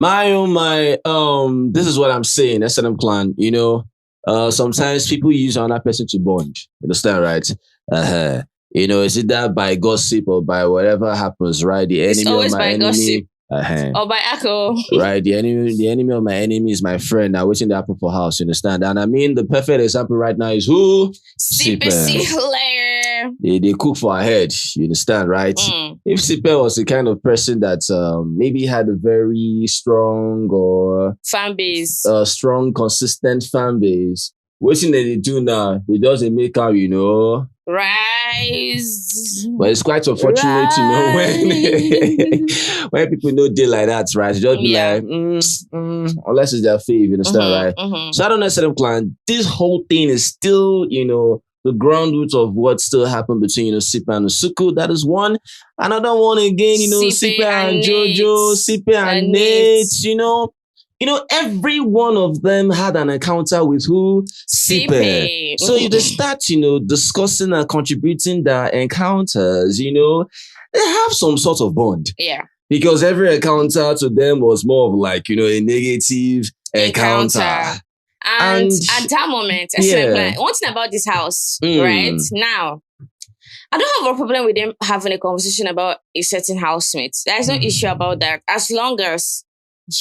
This is what I'm saying, SNM clan, sometimes people use another person to bond. You understand, right? Is it that by gossip or by whatever happens, right? The It's enemy of always my by enemy. gossip. Or by echo. Right, the enemy of my enemy is my friend. Now waiting to happen for house, you understand? And I mean the perfect example right now is who? Siphesihle. They cook for our head, you understand, right? If Sipe was the kind of person that maybe had a very strong or fan base, strong, consistent fan base, what thing they do now? They just make out, rise. But it's quite unfortunate, when people know they like that, right? They just be like, unless it's their fave, you understand, right? So I don't know, SNM clan. This whole thing is still, the ground root of what still happened between, Sipe and Nsuku. That is one. Another one again, Sipe and Jojo, Sipe and Nate, every one of them had an encounter with who? Sipe. So you just start, discussing and contributing their encounters, they have some sort of bond. Yeah. Because every encounter to them was more of like, a negative encounter. And at that moment, one thing about this house, right? Now, I don't have a problem with them having a conversation about a certain housemate. There's no issue about that. As long as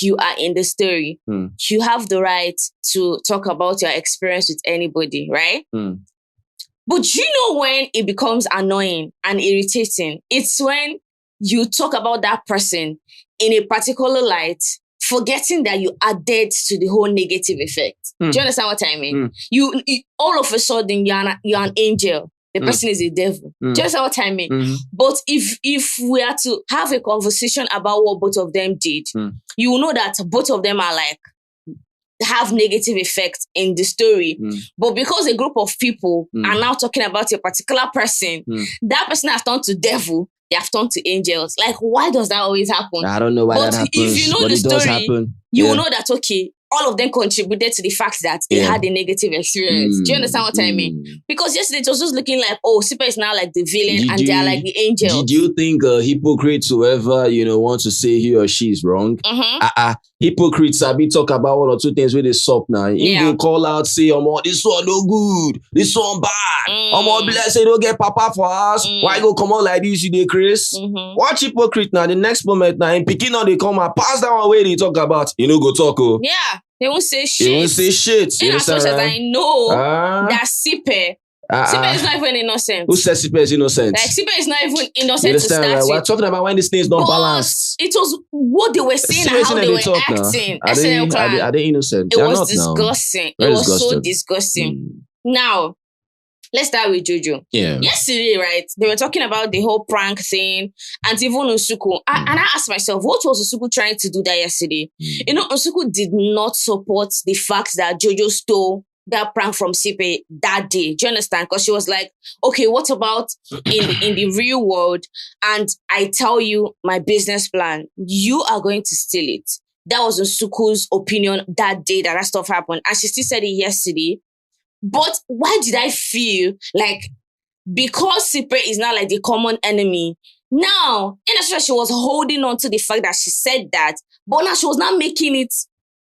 you are in the story, you have the right to talk about your experience with anybody, right? But when it becomes annoying and irritating? It's when you talk about that person in a particular light, forgetting that you added to the whole negative effect. Do you understand what I mean? You all of a sudden you're an angel. The person is a devil. Do you understand what I mean? But if we are to have a conversation about what both of them did, you will know that both of them are have negative effects in the story. But because a group of people are now talking about a particular person, that person has turned to devil, they have turned to angels. Why does that always happen? I don't know why that happens. If you know the story, you will know that, okay, all of them contributed to the fact that they had a negative experience. Do you understand what I mean? Because yesterday it was just looking like, Sipe is now like the villain and they're like the angels. Did you think hypocrites, whoever, want to say he or she is wrong? Hypocrites, I be talk about one or two things with the sup now. You can call out, say, this one no good, this one bad. Bless say don't get papa for us. Why go come on like this, you dey Chris? Watch hypocrite now, the next moment now, in picking on they come and pass that one way they talk about. Go talk. Yeah. They won't say shit. They won't say shit. In as much as I know that Sipe is not even innocent. Who says Sipe is innocent? Sipe is not even innocent to start with. We're talking about when this thing is not balanced. It was what they were saying and how they were acting. Are they innocent? It was disgusting. It was so disgusting. Now, let's start with Jojo. Yeah. Yesterday, right, they were talking about the whole prank thing and even Nsuku. And I asked myself, what was Nsuku trying to do that yesterday? Nsuku did not support the fact that Jojo stole that prank from Sipe that day. Do you understand? Because she was like, okay, what about in the real world? And I tell you my business plan, you are going to steal it. That was Nsuku's opinion that day that stuff happened. And she still said it yesterday. But why did I feel like because Sipe is now like the common enemy, now, in a sense, she was holding on to the fact that she said that, but now she was not making it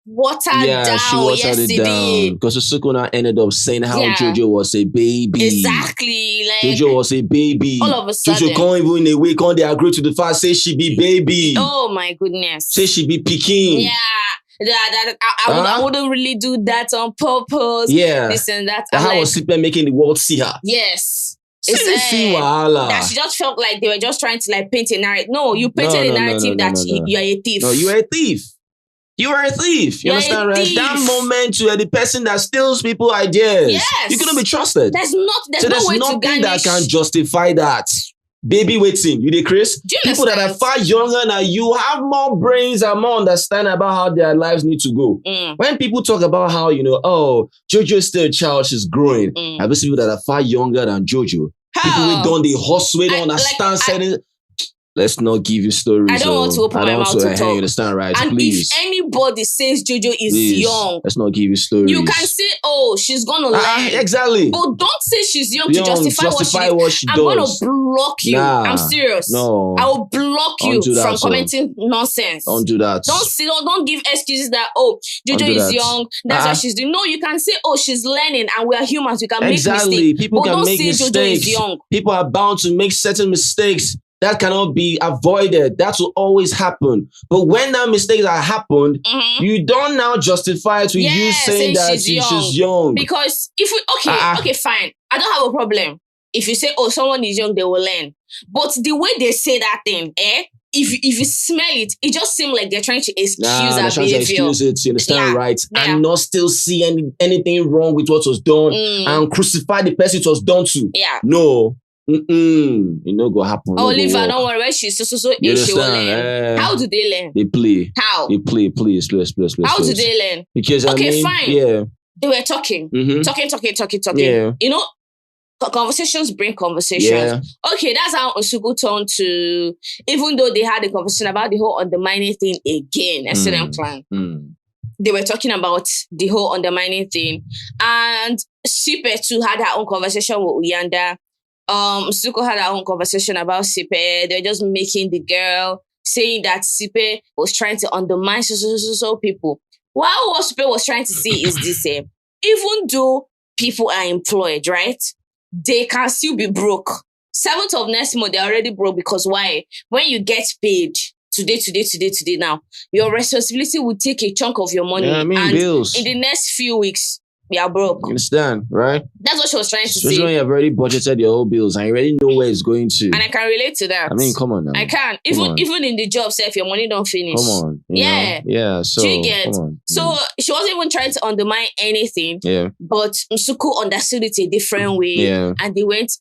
watered down she watered yesterday. it down. Because Nsuku now ended up saying how Jojo was a baby. Exactly. Jojo was a baby. All of a sudden. Jojo can't even in a way, can't they agree to the fact, say she be baby. Oh my goodness. Say she be picking. Yeah. I wouldn't really do that on purpose. Yeah. This and that. How was Sipe making the world see her? Yes. That she just felt like they were just trying to paint a narrative. No, you painted a narrative that you are a thief. No, you are a thief. You are a thief. You understand, right? Thief. That moment you are the person that steals people ideas. Yes. You couldn't be trusted. There's nothing that can justify that. Baby waiting, you dey Chris? People that are far younger than you have more brains and more understanding about how their lives need to go. When people talk about how, Jojo is still a child, she's growing. I have seen people that are far younger than Jojo. How? People who don't the hustle, don't understand setting. let's not give you stories. I don't want to open my mouth to talk. You understand, right? And please. if anybody says Jojo is young, let's not give you stories. You can say, oh, she's gonna learn. Exactly. But don't say she's young to justify what she does. I'm gonna block you. I'm serious. No. I will block you from commenting nonsense. Don't do that. Don't give excuses that, oh, Jojo is young. That's what she's doing. No, you can say, oh, she's learning and we are humans. We can make mistakes. People can make mistakes. Jojo is young. People are bound to make certain mistakes. That cannot be avoided. That will always happen. But when that mistakes are happened, you don't now justify it with you saying that she's young. Because if we, okay, fine. I don't have a problem. If you say, oh, someone is young, they will learn. But the way they say that thing, if you smell it, it just seems like they're trying to excuse our behavior. Excuse it, you understand, right? And not still see anything wrong with what was done and crucify the person it was done to. Yeah. No. It no go happen. Oh, Oliver, don't worry. When she's so age, she will learn. How do they learn? They play. How? They play. Please. How do they learn? Because fine. Yeah. They were talking. Talking. Yeah. You know, conversations bring conversations. Yeah. Okay, that's how Nsuku turned to. Even though they had a conversation about the whole undermining thing again, SNM clan. They were talking about the whole undermining thing, and Sipe too had her own conversation with Uyanda. Nsuku had her own conversation about Sipe. They're just making the girl, saying that Sipe was trying to undermine so people. While what Sipe was trying to see is this: even though people are employed, right, they can still be broke. 7th of next month, they're already broke because why? When you get paid today now, your responsibility will take a chunk of your money. And bills. In the next few weeks, you are broke. You understand, right? That's what she was trying to say. Especially when you've already budgeted your whole bills and you already know where it's going to. And I can relate to that. I mean, come on now. I can. Even in the job, say if your money don't finish. Come on. Yeah. Yeah. So, do you get? So she wasn't even trying to undermine anything. Yeah. But Nsuku understood it a different way. Yeah. And they went,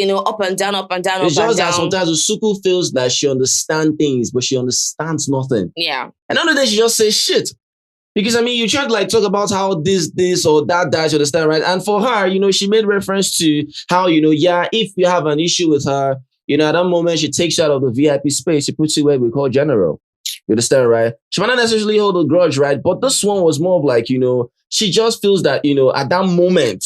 up and down. It's just that sometimes Nsuku feels that she understands things, but she understands nothing. Yeah. And another day she just says shit. Because, you try to talk about how this or that, you understand, right? And for her, she made reference to how, if you have an issue with her, at that moment, she takes you out of the VIP space, she puts you where we call general. You understand, right? She might not necessarily hold a grudge, right? But this one was more of like, she just feels that, at that moment,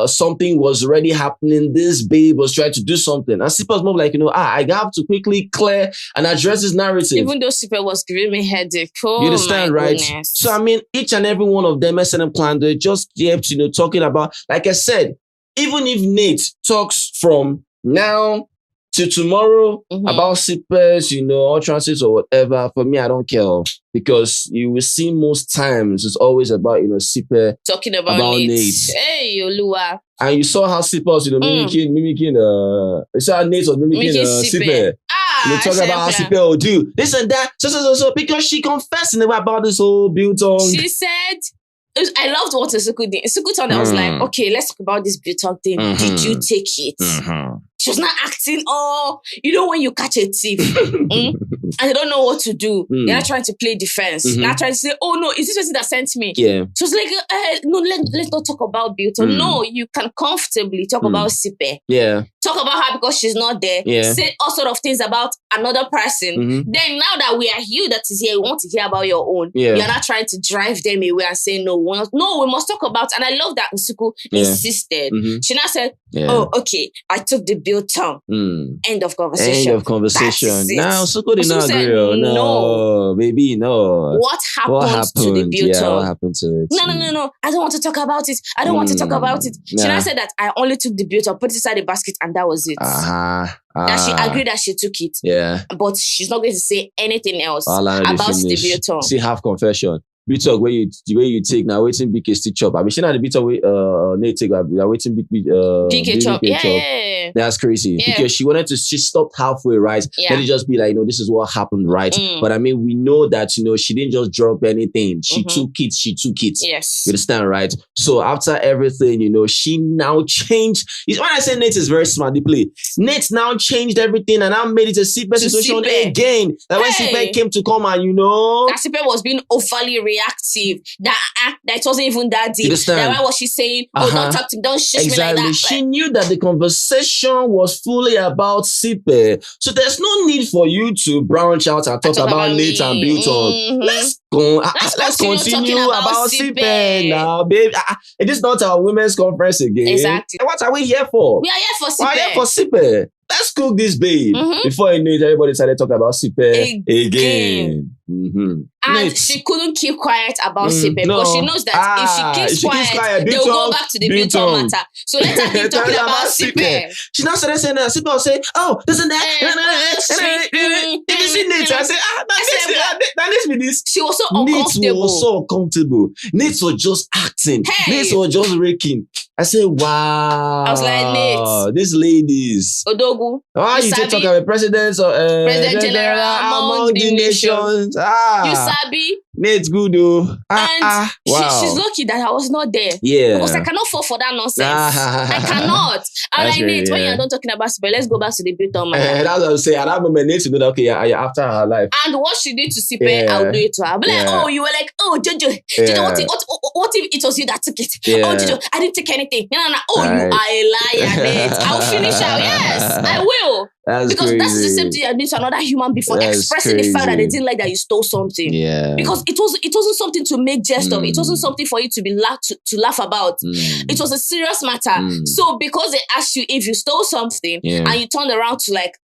something was already happening. This babe was trying to do something. And Sipa was more like, I have to quickly clear and address this narrative. Even though Sipa was giving me headache. Oh, you understand, right? Goodness. So, each and every one of them, SNM clan, they just kept, talking about, like I said, even if Nate talks from now to tomorrow about Sippers, or transits or whatever, for me, I don't care. Because you will see most times it's always about, Sipper talking about Nate. Hey, Olua. And you saw how Sipper was, mimicking, you saw how Nate was mimicking Sipper. Talking about how Sipper will do this and that. So, because she confessed in the way about this whole biltong. She said, I loved what Nsuku did. Nsuku told I was like, okay, let's talk about this biltong thing. Did you take it? She was not acting, when you catch a thief and they don't know what to do. They're not trying to play defense. They're not trying to say, oh no, is this person that sent me? Yeah. She was like, no, let's not talk about biltong. No, you can comfortably talk about Sipe. Yeah. Talk about her because she's not there. Yeah. Say all sort of things about another person. Then now that we are you that is here, we want to hear about your own. Yeah. You're not trying to drive them away and say, no, we must talk about. And I love that Nsuku insisted. She now said, oh, okay, I took the biltong. End of conversation. Now, Nsuku did not agree. No, baby, no. What happened to the biltong? Yeah, what happened to it? No. I don't want to talk about it. I don't want to talk about it. She now said that I only took the biltong, put it inside the basket, and that was it. That she agreed that she took it. Yeah. But she's not going to say anything else about the biltong. See, half confession. Biltong where you take now waiting big still chop. She not the biltong where Nate take waiting big chop. Yeah. That's crazy. Yeah. Because she stopped halfway, right? Yeah. Let it just be like, this is what happened, right? But we know that she didn't just drop anything. She took it. Yes. You understand, right? So after everything, she now changed. When I say Nate is very smart, they play. Nate now changed everything and now made it a Sipe situation again. That when Sipe came to come and that Sipe was being overly reactive. reactive, that act that it wasn't even that deep. That why was she saying, oh, don't talk to me, don't shush me like that. She knew that the conversation was fully about Sipe. So there's no need for you to branch out and talk about Nate and Bilton. Let's continue about Sipe now, babe. It is not our women's conference again. Exactly. What are we here for? We are here for Sipe. We are here for Sipe. Let's cook this, babe. Before you know it, everybody started talking about Sipe again. And she couldn't keep quiet about Sipe because she knows that if she keeps quiet, they'll go back to the Bilton matter. So let her keep talking about Sipe. She now started saying that. Sipe will say, oh, doesn't that? If you see Nate, I say, that needs me this. She was so uncomfortable. Nate was so uncomfortable. Nate was just acting. Nate was just raking. I said, wow. I was like, Nate. These ladies. Odogu. Why you talking about presidents or President General among the nations? You sabi? Nate's good though. Wow. She's lucky that I was not there. Yeah. Because I cannot fall for that nonsense. I cannot. I'm like, Nate, when you're done talking about Sipe, let's go back to the Bilton matter. That's what I'm saying. At that moment, Nate to know that, okay, you're after her life. And what she did to Sipe, I'll do it to her. I'll be like, oh, you were like, oh, Jojo, what if it was you that took it? Oh, Jojo, I didn't take anything. No. Oh, you are a liar, Nate. I'll finish her. Yes, I will. That's because crazy. that's the same thing you do to another human before expressing the fact that they didn't like that you stole something. Yeah. Because it wasn't something to make jest of. It wasn't something for you to be to laugh about. It was a serious matter. So because they asked you if you stole something and you turned around to like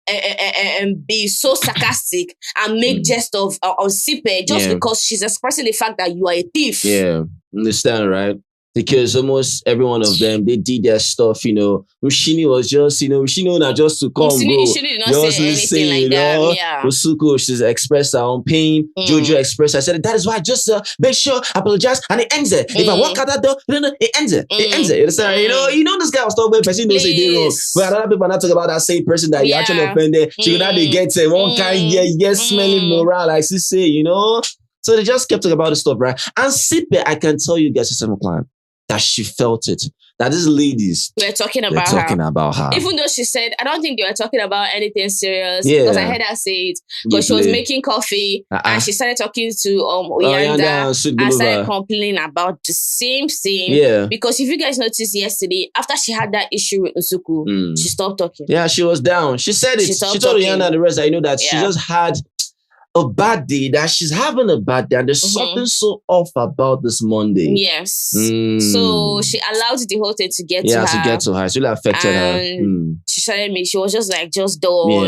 be so sarcastic and make jest of Sipe just because she's expressing the fact that you are a thief. Yeah. Understand, right? Because almost every one of them, they did their stuff, you know. Mshini was just, Mshini not just to come, Mshini did not say anything like that. Yeah. Nsuku, she's expressed her own pain. Jojo expressed, I said, that is why I just make sure, apologize, and it ends it. If I walk out that door, it ends it. It ends it. You understand? You know this guy was talking about person knows they did wrong. But other people are not talking about that same person that you actually offended. She could not get one kind, smelling moral, like she say, So they just kept talking about the stuff, right? And Sipe, I can tell you guys, a simple plan. That she felt it. That these ladies were talking about her. Even though she said, I don't think they were talking about anything serious. Because I heard her say it. Because she was making coffee and she started talking to Oyanda and started complaining about the same thing. Yeah. Because if you guys noticed yesterday, after she had that issue with Nsuku, she stopped talking. Yeah, she was down. She said it. She told Oyanda and the rest, that she just had a bad day, that she's having a bad day, and there's something so off about this Monday. Yes. So she allowed the whole thing to get to her. Yeah, to get to her. It really affected her. She started me. She was just like, just dull,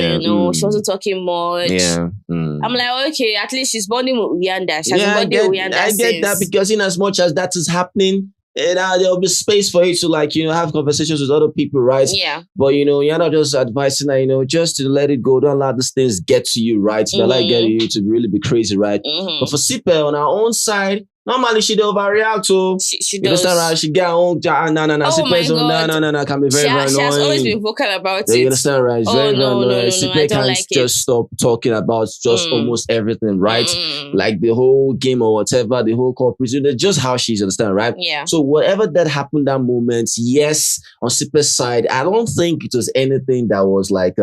She wasn't talking much. Yeah. I'm like, okay, at least she's bonding with Uyanda. She has bonding with Uyanda I get that, because in as much as that is happening, there'll be space for you to have conversations with other people, right? Yeah. But you're not just advising that, just to let it go. Don't allow these things get to you, right? Don't let it get you to really be crazy, right? But for Sipe, on our own side, normally she'd overreact to. She does. Right? She get her own. No. Oh my God. No. Can be very, very annoying. She has always been vocal about it. You understand, right? It's very annoying. Sipe can't just stop talking about just almost everything, right? Like the whole game or whatever, the whole corporation. That's just how she's, understand, right? Yeah. So whatever that happened that moment, yes, on Sipe's side, I don't think it was anything that was like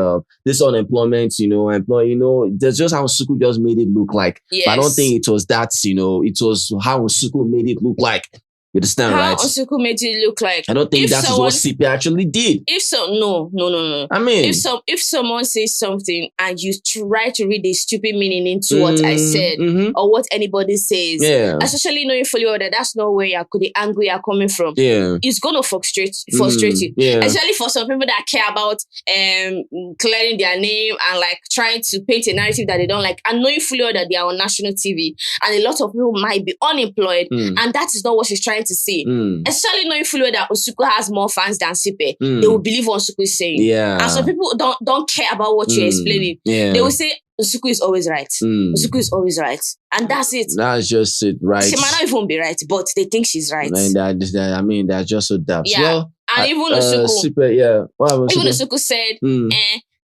this unemployment, there's just how Nsuku just made it look like. Yes. But I don't think it was that, it was how Nsuku made it look like. You understand, right? How Nsuku made it look like. I don't think that's what Sipe actually did. No. I mean, if someone says something and you try to read the stupid meaning into what I said or what anybody says, especially knowing fully well that that's not where the angle you're coming from, it's gonna frustrate you. Especially for some people that care about clearing their name and like trying to paint a narrative that they don't like, and knowing fully well that they are on national TV and a lot of people might be unemployed, and that is not what she's trying to say. Especially knowing fully well that Nsuku has more fans than Sipe, they will believe what Nsuku is saying. And some people don't care about what you're explaining. They will say Nsuku is always right. Nsuku is always right. And that's it. That's just it, right? She might not even be right, but they think she's right. And that's just so dumb. Yeah. Well, and even Nsuku said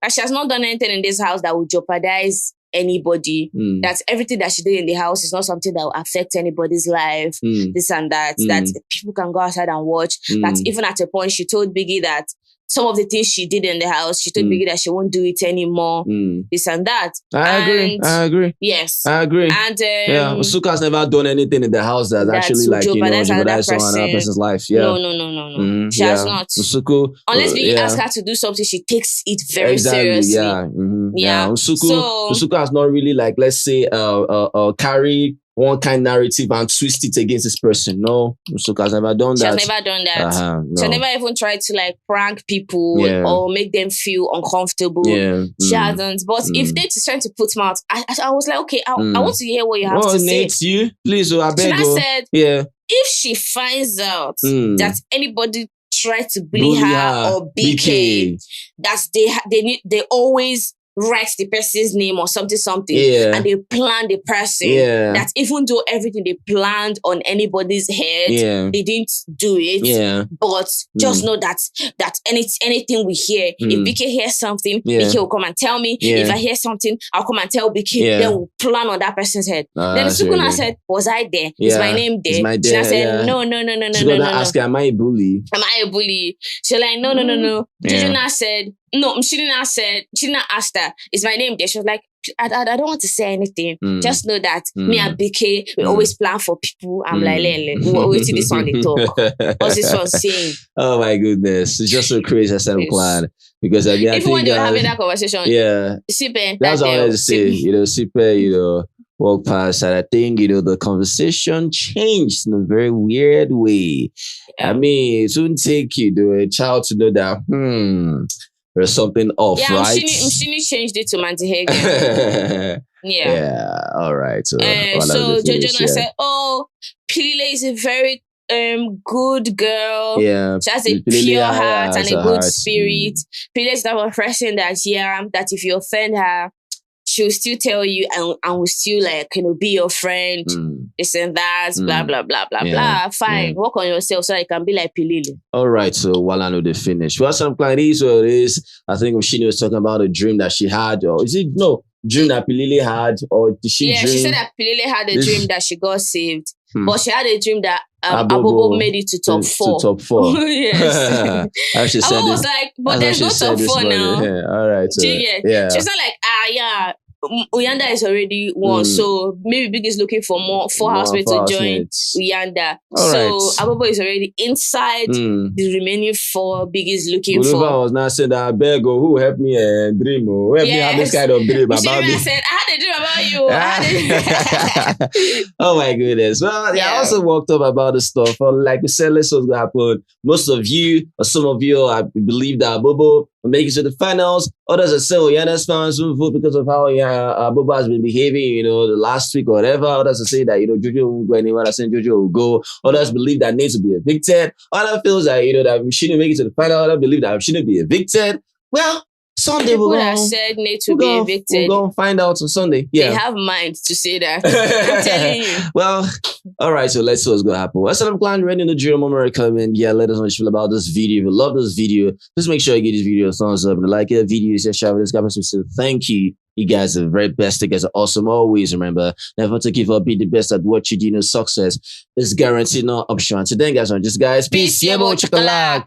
that she has not done anything in this house that would jeopardize anybody. That everything that she did in the house is not something that will affect anybody's life. This and that. That people can go outside and watch. That even at a point she told Biggie that some of the things she did in the house. She told Biggie that she won't do it anymore. This and that. I agree. Yes. I agree. And Nsuku has never done anything in the house that's actually like, jeopardize another person's life. Yeah. No. She has not. Nsuku, unless Biggie asks her to do something, she takes it very seriously. Yeah. Nsuku has not really, like, let's say, carry one kind narrative and twist it against this person. No, Nsuku has never done that. She has never done that. No. She has never even tried to like prank people or make them feel uncomfortable. She hasn't. But if Nate is trying to put him out, I was like, okay, I want to hear what you have to Nate, say. you please, I beg you. So I said, if she finds out that anybody tried to bully her or BK, that they always write the person's name or something, and they plan the person. That even though everything they planned on anybody's head, they didn't do it. But just know that anything we hear, if BK hears something, BK will come and tell me. If I hear something, I'll come and tell BK. Then we'll plan on that person's head. Then Sukuna said, "Was I there? Is my name there?" She said, "No." She's gonna ask her, "Am I a bully? Am I a bully?" She's like, "No." Jojo now said, no, Mshini now said, she now asked her, "Is my name there?" She was like, I don't want to say anything. Just know that me and BK, we always plan for people. I'm like, wait till this one they talk. What's this one saying? Oh my goodness. It's just so crazy I said plan. Because I think when they were having that conversation, Sipe, that's what I wanted to say. Sipe, walk past, and I think, the conversation changed in a very weird way. I mean, it wouldn't take a child to know that, there's something off, right? Mshini changed it to Mantihagen. All right. So Jojo said, "Oh, Pilile is a very good girl. She has a pure heart and a good spirit. Pilile is not a person that if you offend her, she'll still tell you and will still be your friend. This and that, blah blah blah blah blah. Fine, work on yourself so I can be like Pilile." All right, so while I know they finish, well, some client is what it is. I think Mshini was talking about a dream that she had, or is it dream that Pilile had, or did she dream? She said that Pilile had a dream that she got saved. But she had a dream that Abobo made it to top 4. To top 4. Yes. I was like, but there's no top 4 now. All right. So, she's not like, Uyanda is already won, so maybe Biggie is looking for more housemates to join Uyanda. Abobo is already inside the remaining 4 Biggie is looking for. I was not saying that I beg, who help me dream, help me have this kind of dream about me. I said, I had a dream about you. Oh my goodness. Well, I also walked up about the stuff. Like we said, let's see what's going to happen. Most of you, or some of you, I believe that Abobo will make it to the finals. Others are saying, Uyanda's fans won't vote because of how Abobo has been behaving, the last week or whatever. Others are saying that, Jojo won't go anywhere. I saying Jojo will go. Others believe that Nate will be evicted. Others feels that, that Mshini will make it to the final. Others believe that Mshini will be evicted. Well, Sunday we're going to said Nate will be evicted. We're going to find out on Sunday. They have minds to say that. I'm telling you. Well, all right, so let's see what's going to happen. Well, so I'm glad ready in the drill moment comment. Let us know what you feel about this video. If you love this video, just make sure you give this video a thumbs up and like it. Video, share with this guy. So thank you. You guys are the very best. You guys are awesome. Always remember, never to give up. Be the best at what you do. Success is guaranteed, no option. Until then, guys, peace. Chocolate.